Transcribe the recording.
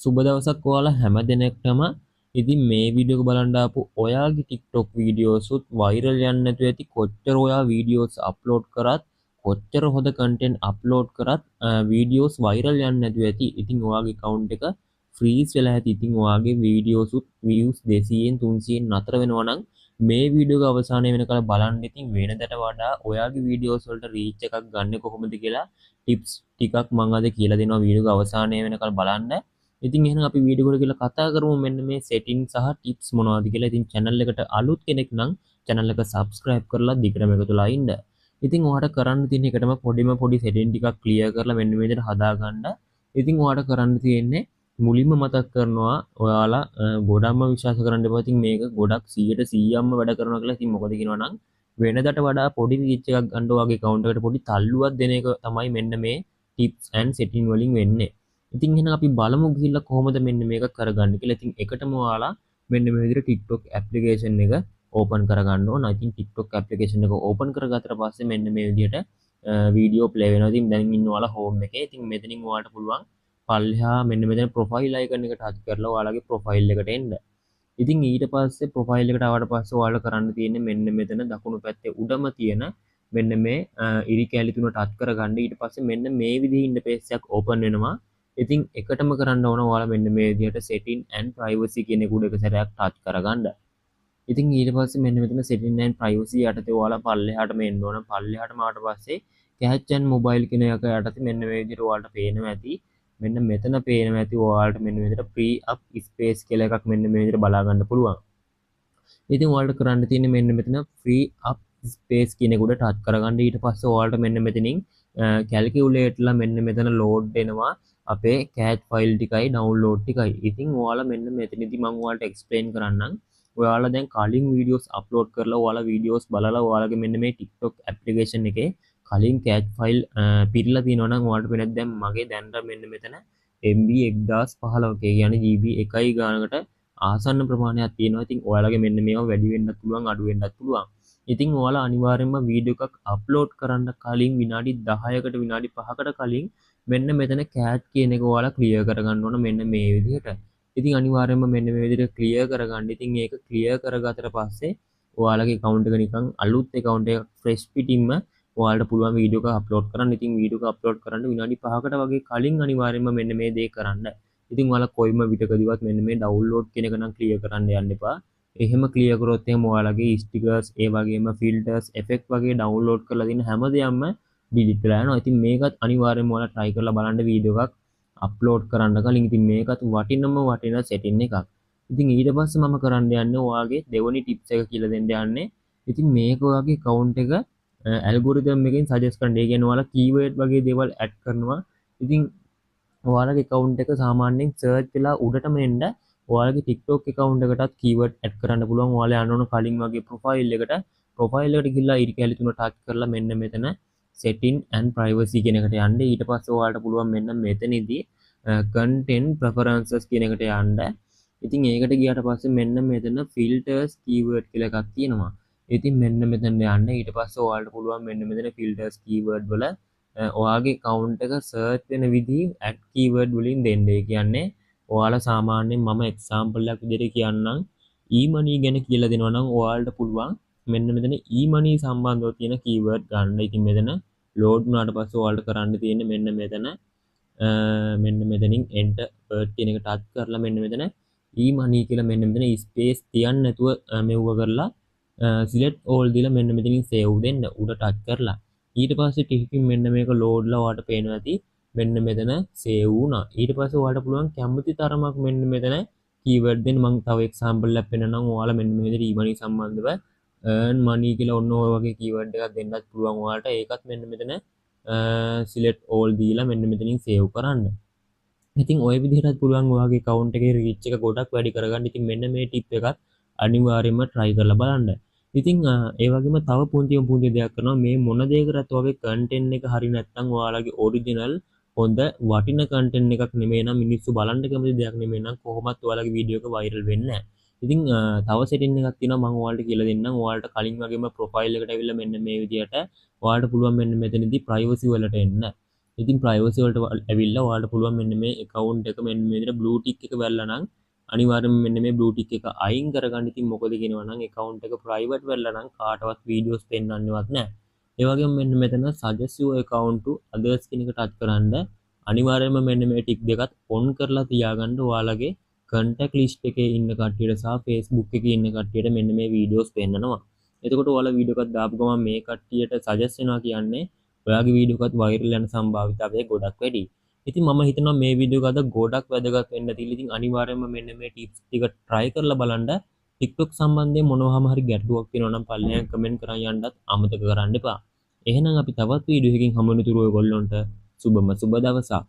සුබ දවසක් ඔයාලා හැම දිනෙකටම. ඉතින් මේ වීඩියෝ එක බලන්න ආපු ඔයාගේ TikTok වීඩියෝසුත් වෛරල් යන්නේ නැතුව ඇති කොච්චර ඔයා වීඩියෝස් අප්ලෝඩ් කරත් කොච්චර හොඳ කන්ටෙන්ට් අප්ලෝඩ් කරත් වීඩියෝස් වෛරල් යන්නේ නැතුව ඇති. ඉතින් ඔයාගේ account එක ෆ්‍රීස් වෙලා ඇති. ඉතින් ඔයාගේ වීඩියෝසුත් views 200න් 300න් නතර වෙනවා නම් මේ වීඩියෝ එක අවසානයේ වෙනකල් බලන්න. ඉතින් වෙනදට වඩා ඔයාගේ වීඩියෝස් වලට රීච් එකක් ගන්න කොහොමද කියලා ටිප්ස් ටිකක් මම අද කියලා දෙනවා වීඩියෝ එක අවසානයේ වෙනකල් බලන්න. ඉතින් එහෙනම් අපි වීඩියෝ එකට ගිහලා කතා කරමු මෙන්න මේ setting සහ tips මොනවද කියලා. ඉතින් channel එකට අලුත් කෙනෙක් නම් channel එක subscribe කරලා දිගටම එකතුලා ඉන්න. ඉතින් ඔයාලට කරන්න තියෙන එකටම පොඩි setting ටිකක් clear කරලා මෙන්න මේ විදිහට හදාගන්න. ඉතින් ඔයාලට කරන්න තියෙන්නේ මුලින්ම මතක් කරනවා ඔයාලා ගොඩක්ම විශ්වාස කරන්න එපා. ඉතින් මේක ගොඩක් 100%ක්ම වැඩ කරනවා කියලා. ඉතින් මොකද කියනවනම් වෙනදට වඩා පොඩි reach එකක් ගන්න ඔයාගේ account එකට පොඩි තල්ලුවක් දෙන එක තමයි මෙන්න මේ tips and setting වලින් වෙන්නේ. ඉතින් එහෙනම් අපි බලමු ගිහිල්ලා කොහොමද මෙන්න මේක කරගන්නේ කියලා. ඉතින් එකටම ඔයාලා මෙන්න මේ විදිහට TikTok application එක open කරගන්න ඕන. ඉතින් TikTok application එක open කරගත්තට පස්සේ මෙන්න මේ විදිහට වීඩියෝ play වෙනවා. ඉතින් දැන් ඉන්න ඔයාලා home එකේ. ඉතින් මෙතනින් ඔයාලට පුළුවන් පල්ලෙහා මෙන්න මෙතන profile icon එක touch කරලා ඔයාලගේ profile එකට එන්න. ඉතින් ඊට පස්සේ profile එකට ආවට පස්සේ ඔයාලා කරන්න තියෙන්නේ මෙන්න මෙතන දකුණු පැත්තේ උඩම තියෙන මෙන්න මේ ඉරි කැලි තුන touch කරගන්න. ඊට පස්සේ මෙන්න මේ විදිහේ interface එකක් open වෙනවා. ඉතින් එකටම කරන්න ඕන ඔයාලා මෙන්න මේ විදිහට setting and privacy කියන එක උඩ එක සැරයක් touch කරගන්න. ඉතින් ඊට පස්සේ මෙන්න මෙතන setting and privacy යටතේ ඔයාලා පල්ලෙහාටම එන්න ඕන. පල්ලෙහාටම ආවට පස්සේ catch and mobile කියන එක යටතේ මෙන්න මේ විදිහට ඔයාලට පේනවා ඇති. මෙන්න මෙතන පේනවා ඇති ඔයාලට මෙන්න මේ විදිහට free up space කියලා එකක් මෙන්න මේ විදිහට බලා ගන්න පුළුවන්. ඉතින් ඔයාලට කරන්න තියෙන්නේ මෙන්න මෙතන free up space කියන එක උඩ touch කරගන්න. ඊට පස්සේ ඔයාලට මෙන්න මෙතනින් calculate ලා මෙන්න මෙතන load වෙනවා අපේ catch file ටිකයි download ටිකයි. ඉතින් ඔයාලා මෙන්න මෙතනදී මම ඔයාලට explain කරන්නම්. ඔයාලා දැන් කලින් videos upload කරලා ඔයාලා videos බලලා ඔයාලගේ මෙන්න මේ TikTok application එකේ කලින් catch file පිරලා තියෙනවා නම් ඔයාලට වෙනත් දැන් මගේ දැන්ට මෙන්න මෙතන MB 1015 කියන්නේ GB 1 ගානකට ආසන්න ප්‍රමාණයක් තියෙනවා. ඉතින් ඔයාලගේ මෙන්න මේවා වැඩි වෙන්නත් පුළුවන් අඩු වෙන්නත් පුළුවන්. ඉතින් ඔයාලා අනිවාර්යයෙන්ම වීඩියෝ එකක් අප්ලෝඩ් කරන්න කලින් විනාඩි 10කට විනාඩි 5කට කලින් මෙන්න මෙතන catch කියන එක ඔයාලා clear කරගන්න ඕන මෙන්න මේ විදිහට. ඉතින් අනිවාර්යයෙන්ම මෙන්න මේ විදිහට clear කරගන්න. ඉතින් ඒක clear කරගත්තට පස්සේ ඔයාලගේ account එක නිකන් අලුත් account එකක් fresh පිටින්ම ඔයාලට පුළුවන් වීඩියෝ එක අප්ලෝඩ් කරන්න. ඉතින් වීඩියෝ එක අප්ලෝඩ් කරන්න විනාඩි 5කට වගේ කලින් අනිවාර්යයෙන්ම මෙන්න මේ දේ කරන්න. ඉතින් ඔයාලා කොයිම විදිහකදීවත් මෙන්න මේ download කියන එක නම් clear කරන්න යන්න එපා. එහෙම clear කරොත් එහෙම ඔයාලගේ stickers ඒ වගේම filters effect වගේ download කරලා තියෙන හැම දෙයක්ම delete වෙලා යනවා. ඉතින් මේකත් අනිවාර්යයෙන්ම ඔයාලා try කරලා බලන්න වීඩියෝ එකක් අප්ලෝඩ් කරන්න කලින්. ඉතින් මේකත් වටින setting එකක්. ඉතින් ඊට පස්සේ මම කරන්න යන්නේ ඔයාගේ දෙවෙනි tips එක කියලා දෙන්න යන්නේ. ඉතින් මේක ඔයාගේ account එක ඇල්ගොරිතම් එකෙන් සජෙස්ට් කරන්න. ඒ කියන්නේ ඔයාලා කීවර්ඩ් වගේ දේවල් ඇඩ් කරනවා. ඉතින් ඔයාලගේ account එක සාමාන්‍යයෙන් search වෙලා උඩටම එන්න ඔයාලගේ TikTok account එකටත් කීවර්ඩ් ඇඩ් කරන්න පුළුවන්. ඔයාලා යන්න ඕන කලින් වගේ profile එකට ගිහලා ඉරි කැලි තුන touch කරලා මෙන්න මෙතන setting and privacy කියන එකට යන්න. ඊට පස්සේ ඔයාලට පුළුවන් මෙන්න මෙතනදී content preferences කියන එකට යන්න. ඉතින් ඒකට ගියාට පස්සේ මෙන්න මෙතන filters keyword කියලා එකක් තියෙනවා. ඉතින් මෙන්න මෙතන යන්න. ඊට පස්සේ ඔයාලට පුළුවන් මෙන්න මෙතන filters keyword වල ඔයාගේ account එක search වෙන විදිහ add keyword වලින් දෙන්න. ඒ කියන්නේ ඔයාලා සාමාන්‍යයෙන් මම example එකක් විදිහට කියන්නම් e-money ගැන කියලා දෙනවා නම් ඔයාලට පුළුවන් මෙන්න මෙතන e-money සම්බන්ධව තියෙන keyword ගන්න. ඉතින් මෙතන load වුණාට පස්සේ ඔයාලට කරන්න තියෙන්නේ මෙන්න මෙතනින් enter word කියන එක touch කරලා මෙන්න මෙතන e-money කියලා මෙන්න මෙතන space තියන්න නැතුව මෙව්ව කරලා select all දීලා මෙන්න මෙතනින් save දෙන්න උඩ touch කරලා. ඊට පස්සේ ටිකකින් මෙන්න මේක load ලා ඔයාලට පේනවා ඇති මෙන්න මෙතන save වුණා. ඊට පස්සේ ඔයාලට පුළුවන් කැමති තරමක් මෙන්න මෙතන keyword දෙන්න. මම තව example එකක් පෙන්නන්නම්. ඔයාලා මෙන්න මේ විදිහට e-money සම්බන්ධව earn money කියලා ඔන්න ඔය වගේ keyword එකක් දෙන්නත් පුළුවන් ඔයාලට. ඒකත් මෙන්න මෙතන select all දීලා මෙන්න මෙතනින් save කරන්න. ඉතින් ওই විදිහටත් පුළුවන් ඔයාගේ account එකේ reach එක ගොඩක් වැඩි කරගන්න. ඉතින් මෙන්න මේ tip එකත් අනිවාර්යයෙන්ම try කරලා බලන්න. ඉතින් ඒ වගේම තව පුංචි දෙයක් කරනවා. මේ මොන දේ කරත් ඔයාගේ content එක හරි නැත්නම් ඔයාලගේ original හොඳ වටින content එකක් නෙමෙයි නම් මිනිස්සු බලන්න කැමති දෙයක් නෙමෙයි නම් කොහොමත් ඔයාලගේ වීඩියෝ එක viral වෙන්නේ නැහැ. ඉතින් තව setting එකක් තියෙනවා මම ඔයාලට කියලා දෙන්නම්. ඔයාලට කලින් වගේම profile එකට ඇවිල්ලා මෙන්න මේ විදිහට ඔයාලට පුළුවන් මෙන්න මෙතනදී privacy වලට එන්න. ඉතින් ප්‍රයිවසි වලට ඇවිල්ලා ඔයාලට පුළුවන් මෙන්න මේ account එක මෙන්න මේ විදිහට blue tick එක වැල්ලා නම් අනිවාර්යයෙන්ම මෙන්න මේ blue tick එක අයින් කරගන්න. ඉතින් මොකද කියනවා නම් account එක private වෙලා නම් කාටවත් videos පෙන්වන්නවත් නැහැ. ඒ වගේම මෙන්න මෙතන suggest your account to others කියන එක ටච් කරන්න අනිවාර්යයෙන්ම මෙන්න මේ ටික් දෙකත් on කරලා තියාගන්න. ඔයාලගේ contact list එකේ ඉන්න කට්ටියට සහ Facebook එකේ ඉන්න කට්ටියට මෙන්න මේ videos පෙන්නනවා. එතකොට ඔයාලා වීඩියෝ එකක් දාපු ගමන් මේ කට්ටියට suggest වෙනවා කියන්නේ ඔයාගේ වීඩියෝ එකත් viral යන සම්භාවිතාවය ගොඩක් වැඩි. ඉතින් මම හිතනවා මේ වීඩියෝ එක අද ගොඩක් වැදගත් වෙන්න තියෙනවා. ඉතින් අනිවාර්යයෙන්ම මෙන්න මේ tips ටික try කරලා බලන්න. TikTok සම්බන්ධයෙන් මොනවාම හරි ගැටලුවක් තියෙනවා නම් පල්ලෙහාන් comment කරන් යන්නත් අමතක කරන්න එපා. එහෙනම් අපි තවත් වීඩියෝ එකකින් හමු වෙනතුරු ඔයගොල්ලොන්ට සුබම සුබ දවසක්.